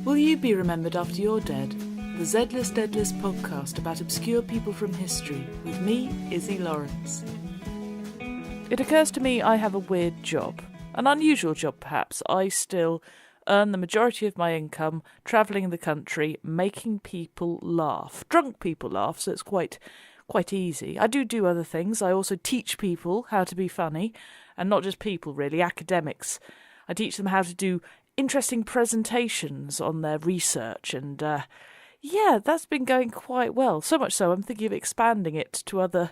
Will you be remembered after you're dead? The Zedless Deadless podcast about obscure people from history with me, Iszi Lawrence. It occurs to me I have a weird job. An unusual job, perhaps. I still earn the majority of my income travelling the country, making people laugh. Drunk people laugh, so it's quite easy. I do other things. I also teach people how to be funny, and not just people, really, academics. I teach them how to do interesting presentations on their research, and that's been going quite well. So much so, I'm thinking of expanding it to other.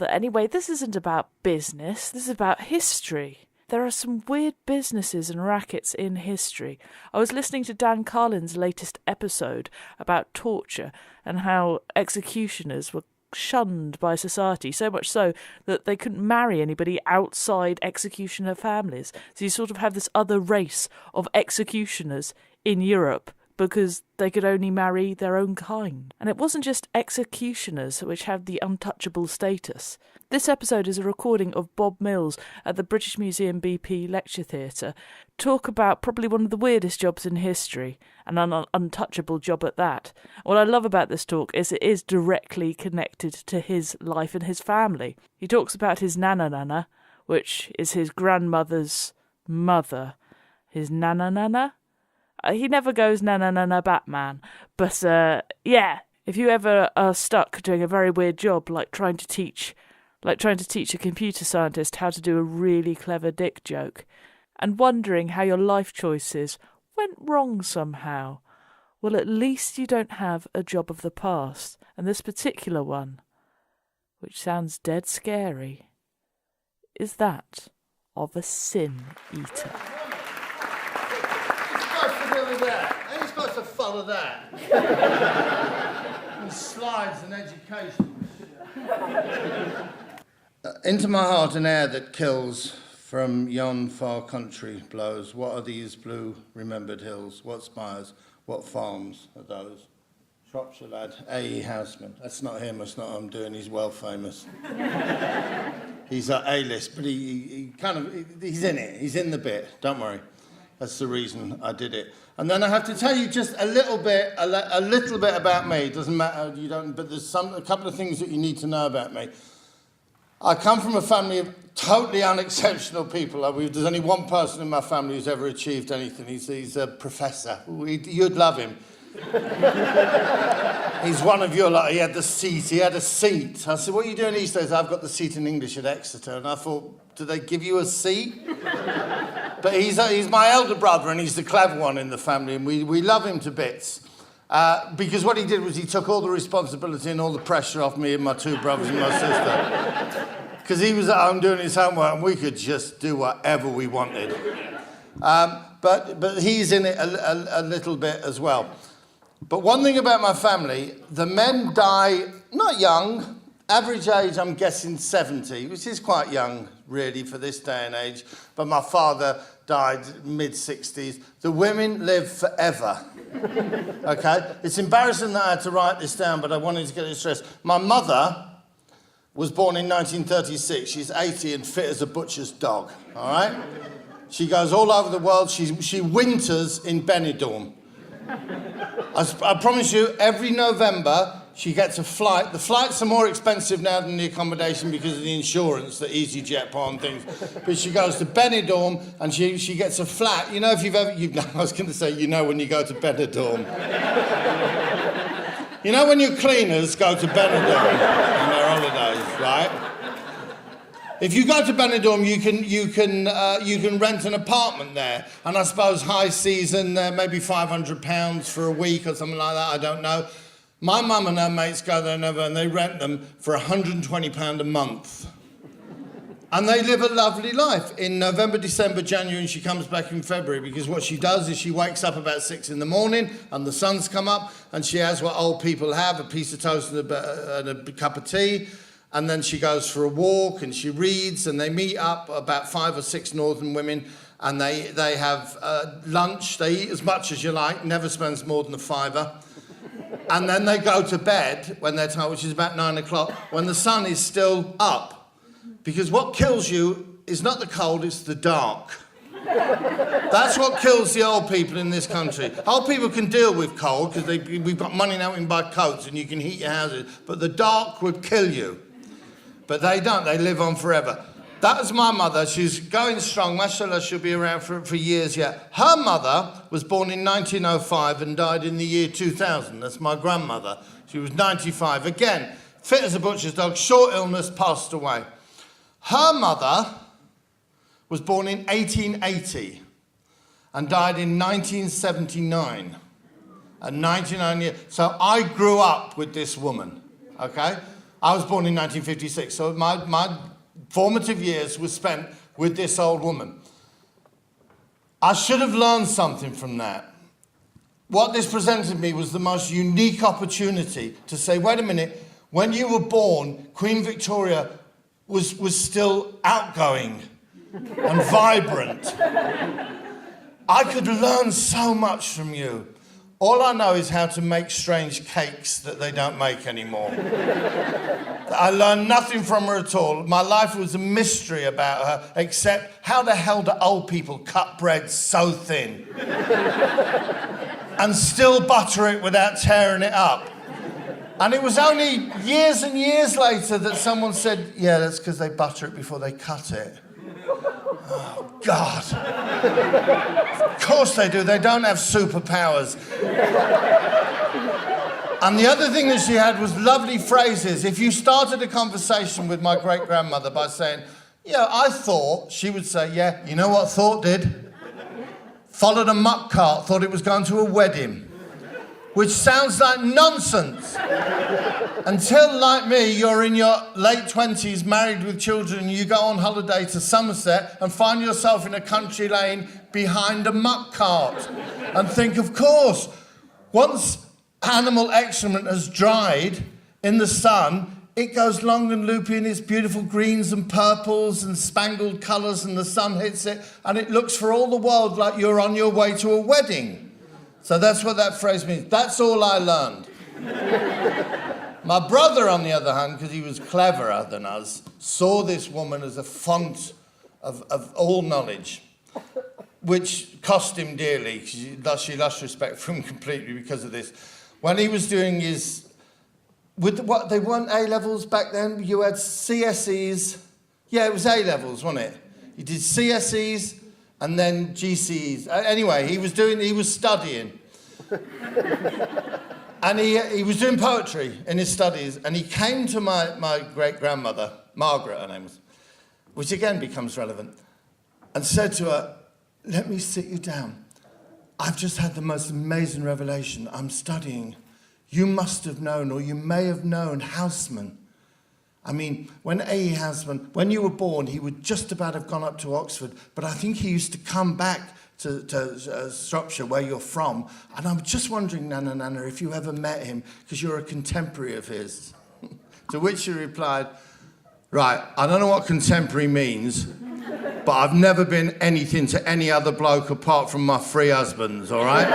Anyway, this isn't about business. This is about history. There are some weird businesses and rackets in history. I was listening to Dan Carlin's latest episode about torture and how executioners were shunned by society, so much so that they couldn't marry anybody outside executioner families. So you sort of have this other race of executioners in Europe because they could only marry their own kind. And it wasn't just executioners which had the untouchable status. This episode is a recording of Bob Mills at the British Museum BP Lecture Theatre talk about probably one of the weirdest jobs in history, and an untouchable job at that. What I love about this talk is it is directly connected to his life and his family. He talks about his Nanana, which is his grandmother's mother. His Nanana? He never goes Nanana Batman, but if you ever are stuck doing a very weird job like trying to teach a computer scientist how to do a really clever dick joke, and wondering how your life choices went wrong somehow, well, at least you don't have a job of the past. And this particular one, which sounds dead scary, is that of a sin eater. Who's supposed to follow that? And slides and education. Into my heart an air that kills, from yon far country blows. What are these blue remembered hills? What spires? What farms are those? Shropshire lad, A.E. Houseman. That's not him, that's not what I'm doing, he's well famous. He's at A-list, but he's in it, he's in the bit, don't worry. That's the reason I did it. And then I have to tell you just a little bit about me. It doesn't matter, but there's a couple of things that you need to know about me. I come from a family of totally unexceptional people. There's only one person in my family who's ever achieved anything. He's a professor. You'd love him. He's one of your lot. He had a seat. I said, what are you doing these days? I've got the seat in English at Exeter. And I thought, do they give you a seat? But he's my elder brother, and he's the clever one in the family, and we love him to bits. Because what he did was he took all the responsibility and all the pressure off me and my two brothers and my sister. Because he was at home doing his homework, and we could just do whatever we wanted. But he's in it a little bit as well. But one thing about my family, the men die not young. Average age, I'm guessing 70, which is quite young, really, for this day and age. But my father died mid-60s. The women live forever. Okay? It's embarrassing that I had to write this down, but I wanted to get it stressed. My mother was born in 1936. She's 80 and fit as a butcher's dog, all right? She goes all over the world. She winters in Benidorm. I promise you, every November, she gets a flight. The flights are more expensive now than the accommodation because of the insurance that EasyJet put on things. But she goes to Benidorm and she gets a flat. You know, if I was going to say, when you go to Benidorm. You know when your cleaners go to Benidorm on their holidays, right? If you go to Benidorm, you can rent an apartment there, and I suppose high season, maybe £500 for a week or something like that. I don't know. My mum and her mates go there and they rent them for £120 a month. And they live a lovely life. In November, December, January, and she comes back in February, because what she does is she wakes up about 6 in the morning and the sun's come up, and she has what old people have, a piece of toast and a cup of tea. And then she goes for a walk and she reads, and they meet up, about 5 or 6 northern women, and they have lunch. They eat as much as you like, never spends more than a £5. And then they go to bed when they're tired, which is about 9 o'clock, when the sun is still up. Because what kills you is not the cold, it's the dark. That's what kills the old people in this country. Old people can deal with cold because we've got money now we can buy coats and you can heat your houses, but the dark would kill you. But they don't, they live on forever. That was my mother. She's going strong. Mashallah, she'll be around for years yet. Her mother was born in 1905 and died in the year 2000. That's my grandmother. She was 95. Again, fit as a butcher's dog, short illness, passed away. Her mother was born in 1880 and died in 1979. At 99 years. So I grew up with this woman, okay? I was born in 1956, so my formative years were spent with this old woman. I should have learned something from that. What this presented me was the most unique opportunity to say, wait a minute, when you were born, Queen Victoria was still outgoing and vibrant. I could learn so much from you. All I know is how to make strange cakes that they don't make anymore. I learned nothing from her at all. My life was a mystery about her, except how the hell do old people cut bread so thin and still butter it without tearing it up? And it was only years and years later that someone said, yeah, that's because they butter it before they cut it. Oh, God. Of course they do. They don't have superpowers. And the other thing that she had was lovely phrases. If you started a conversation with my great-grandmother by saying, yeah, I thought, she would say, yeah, you know what thought did? Followed a muck cart, thought it was going to a wedding. Which sounds like nonsense. Until, like me, you're in your late 20s, married with children, and you go on holiday to Somerset and find yourself in a country lane behind a muck cart. And think, of course, once animal excrement has dried in the sun, it goes long and loopy in its beautiful greens and purples and spangled colours, and the sun hits it, and it looks for all the world like you're on your way to a wedding. So that's what that phrase means. That's all I learned. My brother, on the other hand, because he was cleverer than us, saw this woman as a font of all knowledge, which cost him dearly. She lost respect for him completely because of this. When he was doing his... they weren't A-levels back then? You had CSEs. Yeah, it was A-levels, wasn't it? You did CSEs and then GCEs. Anyway, he was studying. And he was doing poetry in his studies, and he came to my great-grandmother, Margaret, her name was, which again becomes relevant, and said to her, let me sit you down. I've just had the most amazing revelation. I'm studying. You must have known, or you may have known, Houseman. I mean, when A. Houseman, when you were born, he would just about have gone up to Oxford, but I think he used to come back to Shropshire, where you're from. And I'm just wondering, Nanana, if you ever met him, because you're a contemporary of his. To which she replied, right, I don't know what contemporary means, but I've never been anything to any other bloke apart from my 3 husbands, all right?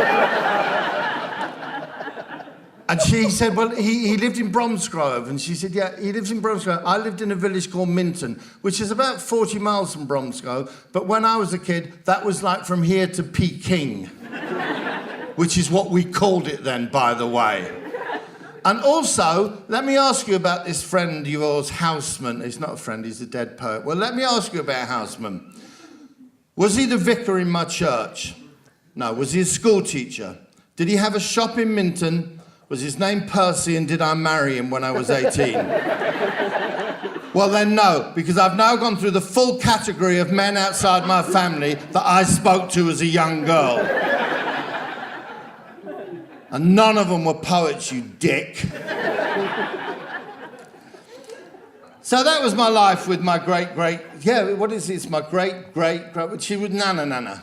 And she said, well, he lived in Bromsgrove. And she said, yeah, he lives in Bromsgrove. I lived in a village called Minton, which is about 40 miles from Bromsgrove. But when I was a kid, that was like from here to Peking, which is what we called it then, by the way. And also, let me ask you about this friend of yours, Houseman. He's not a friend, he's a dead poet. Well, let me ask you about Houseman. Was he the vicar in my church? No. Was he a school teacher? Did he have a shop in Minton? Was his name Percy, and did I marry him when I was 18? Well then no, because I've now gone through the full category of men outside my family that I spoke to as a young girl. And none of them were poets, you dick. So that was my life with my what is this? My great, she was Nanana.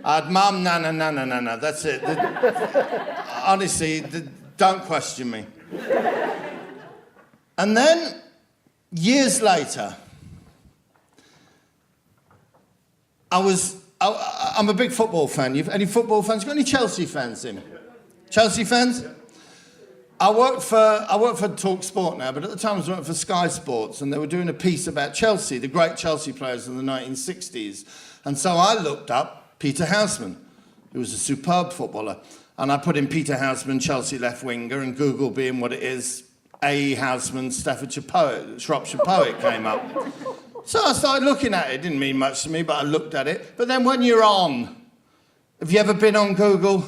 I had mum, Nana, that's it. Honestly, don't question me. And then, years later, I'm a big football fan. Any football fans? You got any Chelsea fans in? Chelsea fans? I work for Talk Sport now, but at the time I was working for Sky Sports, and they were doing a piece about Chelsea, the great Chelsea players in the 1960s. And so I looked up Peter Houseman, who was a superb footballer. And I put in Peter Houseman, Chelsea left winger, and Google being what it is, A.E. Houseman, Staffordshire poet, Shropshire poet came up. So I started looking at it. It didn't mean much to me, but I looked at it. But then when you're on, have you ever been on Google?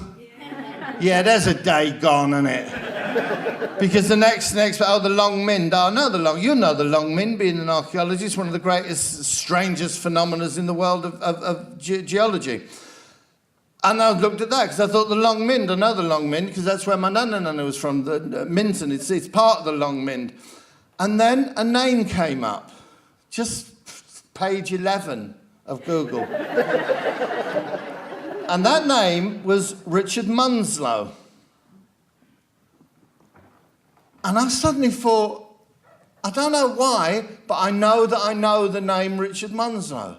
Yeah, there's a day gone, isn't it? Because the next, the Long Mind. Oh, no, you know the Long Mind, being an archaeologist, one of the greatest, strangest phenomena in the world of geology. And I looked at that because I thought the Long Mind, I know the Long Mind, because that's where my Nanana was from, the Minton. It's part of the Long Mind. And then a name came up, just page 11 of Google. And that name was Richard Munslow. And I suddenly thought, I don't know why, but I know the name Richard Munslow.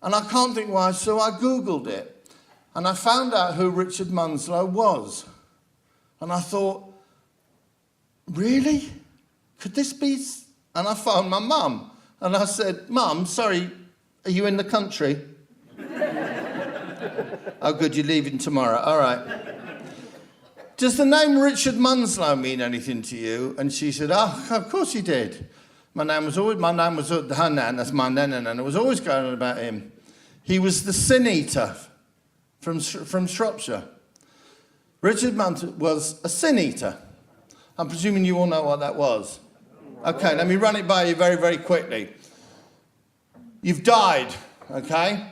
And I can't think why, so I Googled it. And I found out who Richard Munslow was. And I thought, really? Could this be? And I phoned my mum. And I said, Mum, sorry, are you in the country? Oh, good, you're leaving tomorrow. All right. Does the name Richard Munslow mean anything to you? And she said, oh, of course he did. Her name was her nan, that's my Nanana, and I was always going on about him. He was the sin eater from Shropshire. Richard Munslow was a sin eater. I'm presuming you all know what that was. Okay, let me run it by you very, very quickly. You've died, okay?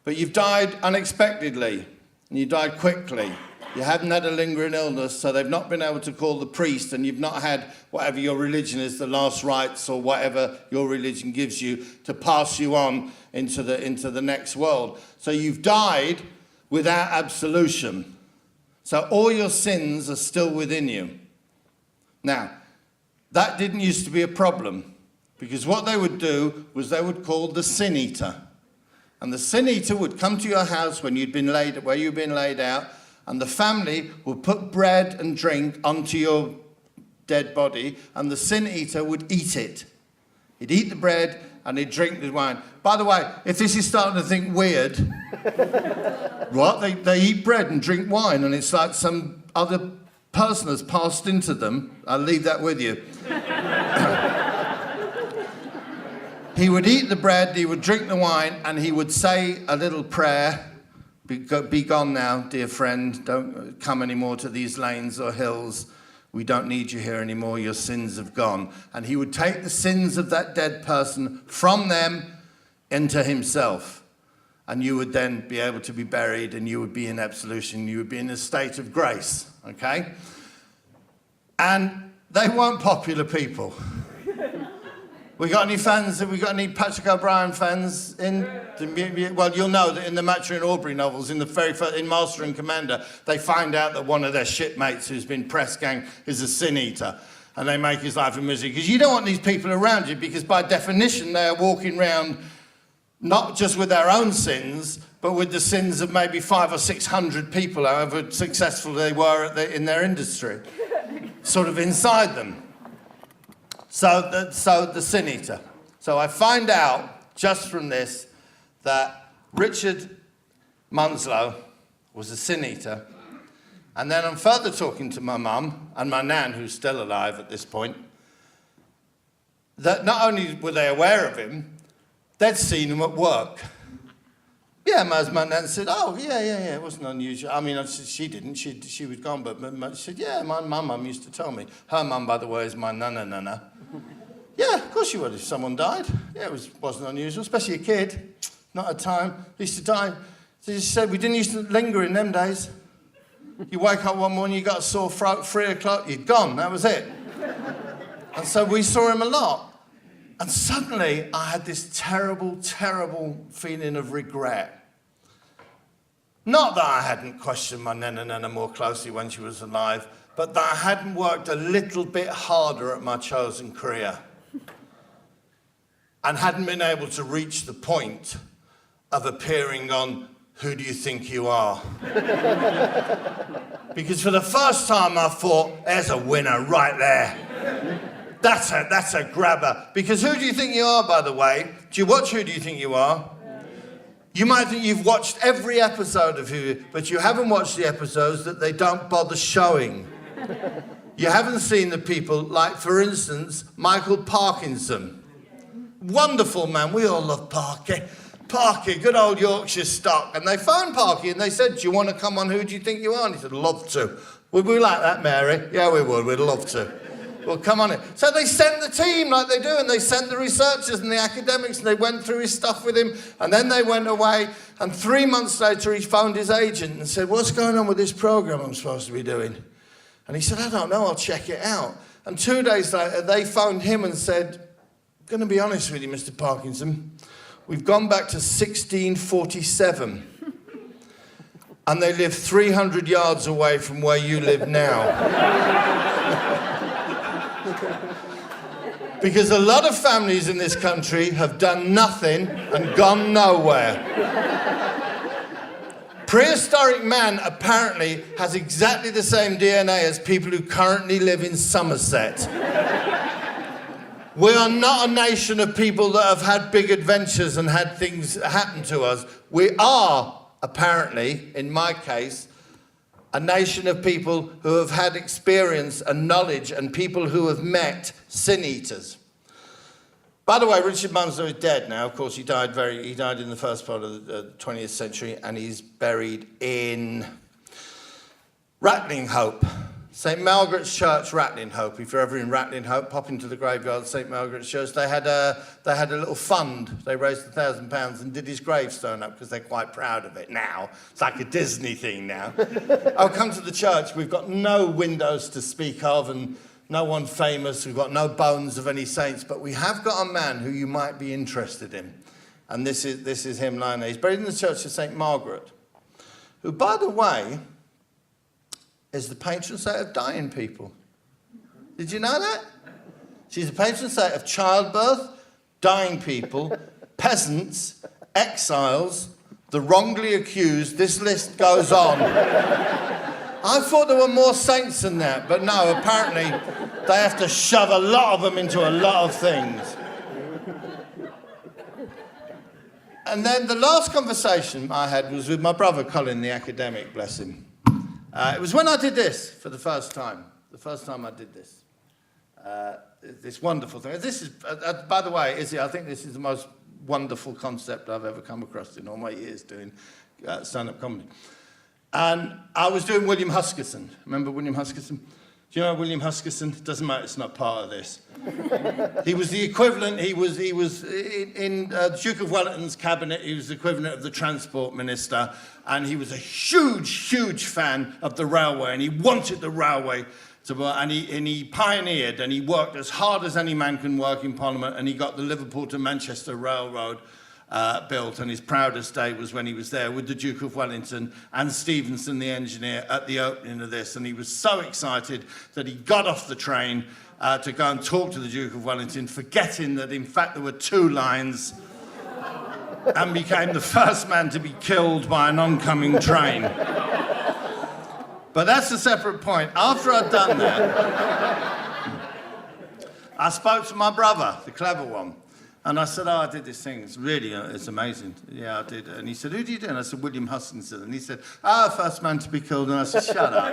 But you've died unexpectedly, and you died quickly. You haven't had a lingering illness, so they've not been able to call the priest, and you've not had whatever your religion is, the last rites or whatever your religion gives you, to pass you on into the next world. So you've died without absolution. So all your sins are still within you. Now, that didn't used to be a problem, because what they would do was they would call the sin eater. And the sin eater would come to your house when you'd been where you'd been laid out, and the family would put bread and drink onto your dead body, and the sin eater would eat it. He'd eat the bread and he'd drink the wine. By the way, if this is starting to think weird, what? They eat bread and drink wine, and it's like some other person has passed into them. I'll leave that with you. He would eat the bread, he would drink the wine, and he would say a little prayer. Be gone now, dear friend. Don't come anymore to these lanes or hills. We don't need you here anymore. Your sins have gone. And he would take the sins of that dead person from them into himself. And you would then be able to be buried, and you would be in absolution. You would be in a state of grace, okay? And they weren't popular people. We got any fans? Have we got any Patrick O'Brien fans? Well, you'll know that in the Matcher and Aubrey novels, in the very first, in Master and Commander, they find out that one of their shipmates who's been press gang is a sin eater, and they make his life a misery. Because you don't want these people around you, because by definition they are walking around not just with their own sins, but with the sins of maybe 500 or 600 people, however successful they were in their industry, sort of inside them. So the sin eater. So I find out just from this that Richard Munslow was a sin eater. And then I'm further talking to my mum and my nan, who's still alive at this point, that not only were they aware of him, they'd seen him at work. Yeah, my nan said, oh, yeah, it wasn't unusual. I mean, she didn't, she was gone, but she said, yeah, my mum used to tell me. Her mum, by the way, is my Nanana. Yeah, of course you would if someone died. Yeah, it wasn't unusual, especially a kid. Not a time. He used to die. So she said, we didn't used to linger in them days. You wake up one morning, you got a sore throat, 3 o'clock, you'd gone, that was it. And so we saw him a lot. And suddenly I had this terrible, terrible feeling of regret. Not that I hadn't questioned my Nanana more closely when she was alive, but that I hadn't worked a little bit harder at my chosen career and hadn't been able to reach the point of appearing on Who Do You Think You Are? Because for the first time I thought, there's a winner right there. That's a grabber. Because Who Do You Think You Are, by the way? Do you watch Who Do You Think You Are? You might think you've watched every episode of Who, but you haven't watched the episodes that they don't bother showing. You haven't seen the people like, for instance, Michael Parkinson. Wonderful man. We all love Parky. Parky, good old Yorkshire stock. And they phoned Parky and they said, do you want to come on Who Do You Think You Are? And he said, love to. Would we like that, Mary? Yeah, we would. We'd love to. Well, come on in. So they sent the team like they do, and they sent the researchers and the academics, and they went through his stuff with him, and then they went away, and 3 months later he phoned his agent and said, what's going on with this program I'm supposed to be doing? And he said, I don't know, I'll check it out. And 2 days later they phoned him and said, I'm going to be honest with you, Mr. Parkinson, we've gone back to 1647. And they live 300 yards away from where you live now. Because a lot of families in this country have done nothing and gone nowhere. Prehistoric man apparently has exactly the same DNA as people who currently live in Somerset. We are not a nation of people that have had big adventures and had things happen to us. We are, apparently, in my case, a nation of people who have had experience and knowledge and people who have met sin eaters. By the way, Richard Munzer is dead now. Of course, he died in the first part of the 20th century, and he's buried in Rattling Hope. St. Margaret's Church, Rattling Hope. If you're ever in Rattling Hope, pop into the graveyard of St. Margaret's Church. They had a little fund. They raised £1,000 and did his gravestone up because they're quite proud of it now. It's like a Disney thing now. I'll come to the church. We've got no windows to speak of and no one famous. We've got no bones of any saints, but we have got a man who you might be interested in. And this is him lying there. He's buried in the Church of St. Margaret, who, by the way, is the patron saint of dying people. Did you know that? She's the patron saint of childbirth, dying people, peasants, exiles, the wrongly accused. This list goes on. I thought there were more saints than that, but no, apparently they have to shove a lot of them into a lot of things. And then the last conversation I had was with my brother Colin, the academic, bless him. It was when I did this for the first time. The first time I did this. This wonderful thing. This is, by the way, Iszi, I think this is the most wonderful concept I've ever come across in all my years doing stand-up comedy. And I was doing William Huskisson. Remember William Huskisson? Do you know William Huskisson? It doesn't matter, it's not part of this. He was the equivalent, he was in Duke of Wellington's cabinet, he was the equivalent of the transport minister, and he was a huge, huge fan of the railway, and he wanted the railway to work, and he pioneered, and he worked as hard as any man can work in Parliament, and he got the Liverpool to Manchester Railroad built, and his proudest day was when he was there with the Duke of Wellington and Stevenson, the engineer, at the opening of this, and he was so excited that he got off the train to go and talk to the Duke of Wellington, forgetting that in fact there were 2 lines, and became the first man to be killed by an oncoming train. But that's a separate point. After I'd done that, I spoke to my brother, the clever one. And I said, I did this thing. It's really, it's amazing. Yeah, I did. And he said, who did you do? And I said, William Huskisson. And he said, first man to be killed. And I said, shut up.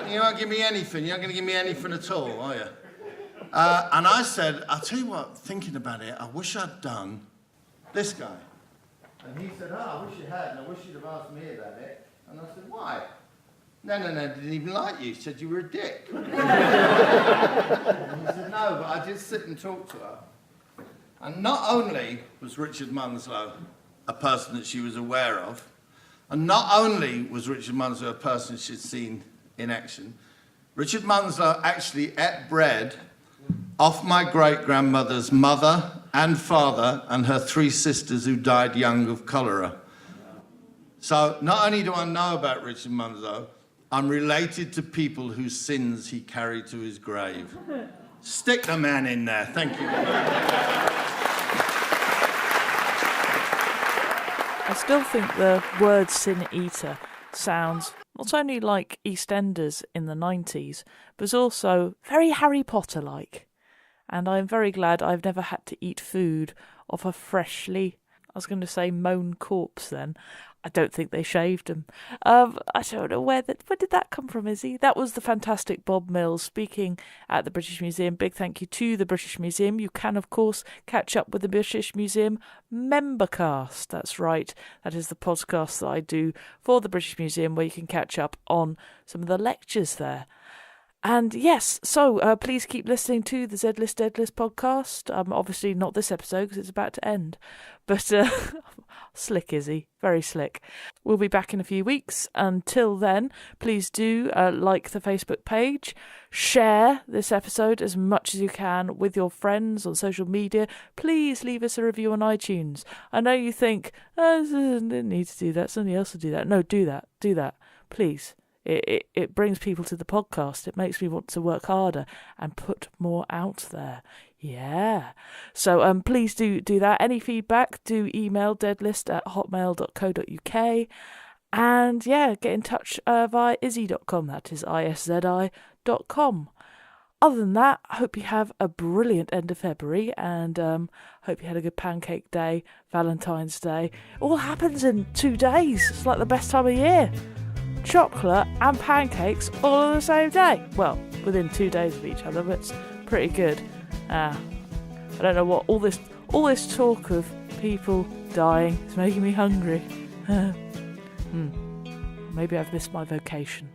You won't give me anything. You're not going to give me anything at all, are you? And I said, I'll tell you what, thinking about it, I wish I'd done this guy. And he said, I wish you had, and I wish you'd have asked me about it. And I said, why? No, didn't even like you. He said you were a dick. And he said, no, but I did sit and talk to her. And not only was Richard Munslow a person that she was aware of, and not only was Richard Munslow a person she'd seen in action, Richard Munslow actually ate bread off my great-grandmother's mother and father and her 3 sisters who died young of cholera. So not only do I know about Richard Munslow, I'm related to people whose sins he carried to his grave. Stick the man in there. Thank you. I still think the word sin eater sounds not only like EastEnders in the 90s, but also very Harry Potter-like. And I'm very glad I've never had to eat food of a freshly I was going to say moan corpse then. I don't think they shaved him. I don't know where did that come from, Izzy? That was the fantastic Bob Mills speaking at the British Museum. Big thank you to the British Museum. You can, of course, catch up with the British Museum Membercast. That's right. That is the podcast that I do for the British Museum, where you can catch up on some of the lectures there. And yes, so please keep listening to the Z-List Deadlist podcast. Obviously not this episode because it's about to end. But slick, Izzy. Very slick. We'll be back in a few weeks. Until then, please do like the Facebook page. Share this episode as much as you can with your friends on social media. Please leave us a review on iTunes. I know you think, I didn't need to do that. Somebody else will do that. No, do that. Do that. Please. It brings people to the podcast. It makes me want to work harder and put more out there. Yeah. So please do that. Any feedback, do email deadlist@hotmail.co.uk. And yeah, get in touch via Iszi.com. That is ISZI.com. Other than that, I hope you have a brilliant end of February, and hope you had a good pancake day, Valentine's Day. It all happens in 2 days. It's like the best time of year. Chocolate and pancakes all on the same day. Well, within 2 days of each other, but it's pretty good. I don't know what all this talk of people dying is making me hungry. Maybe I've missed my vocation.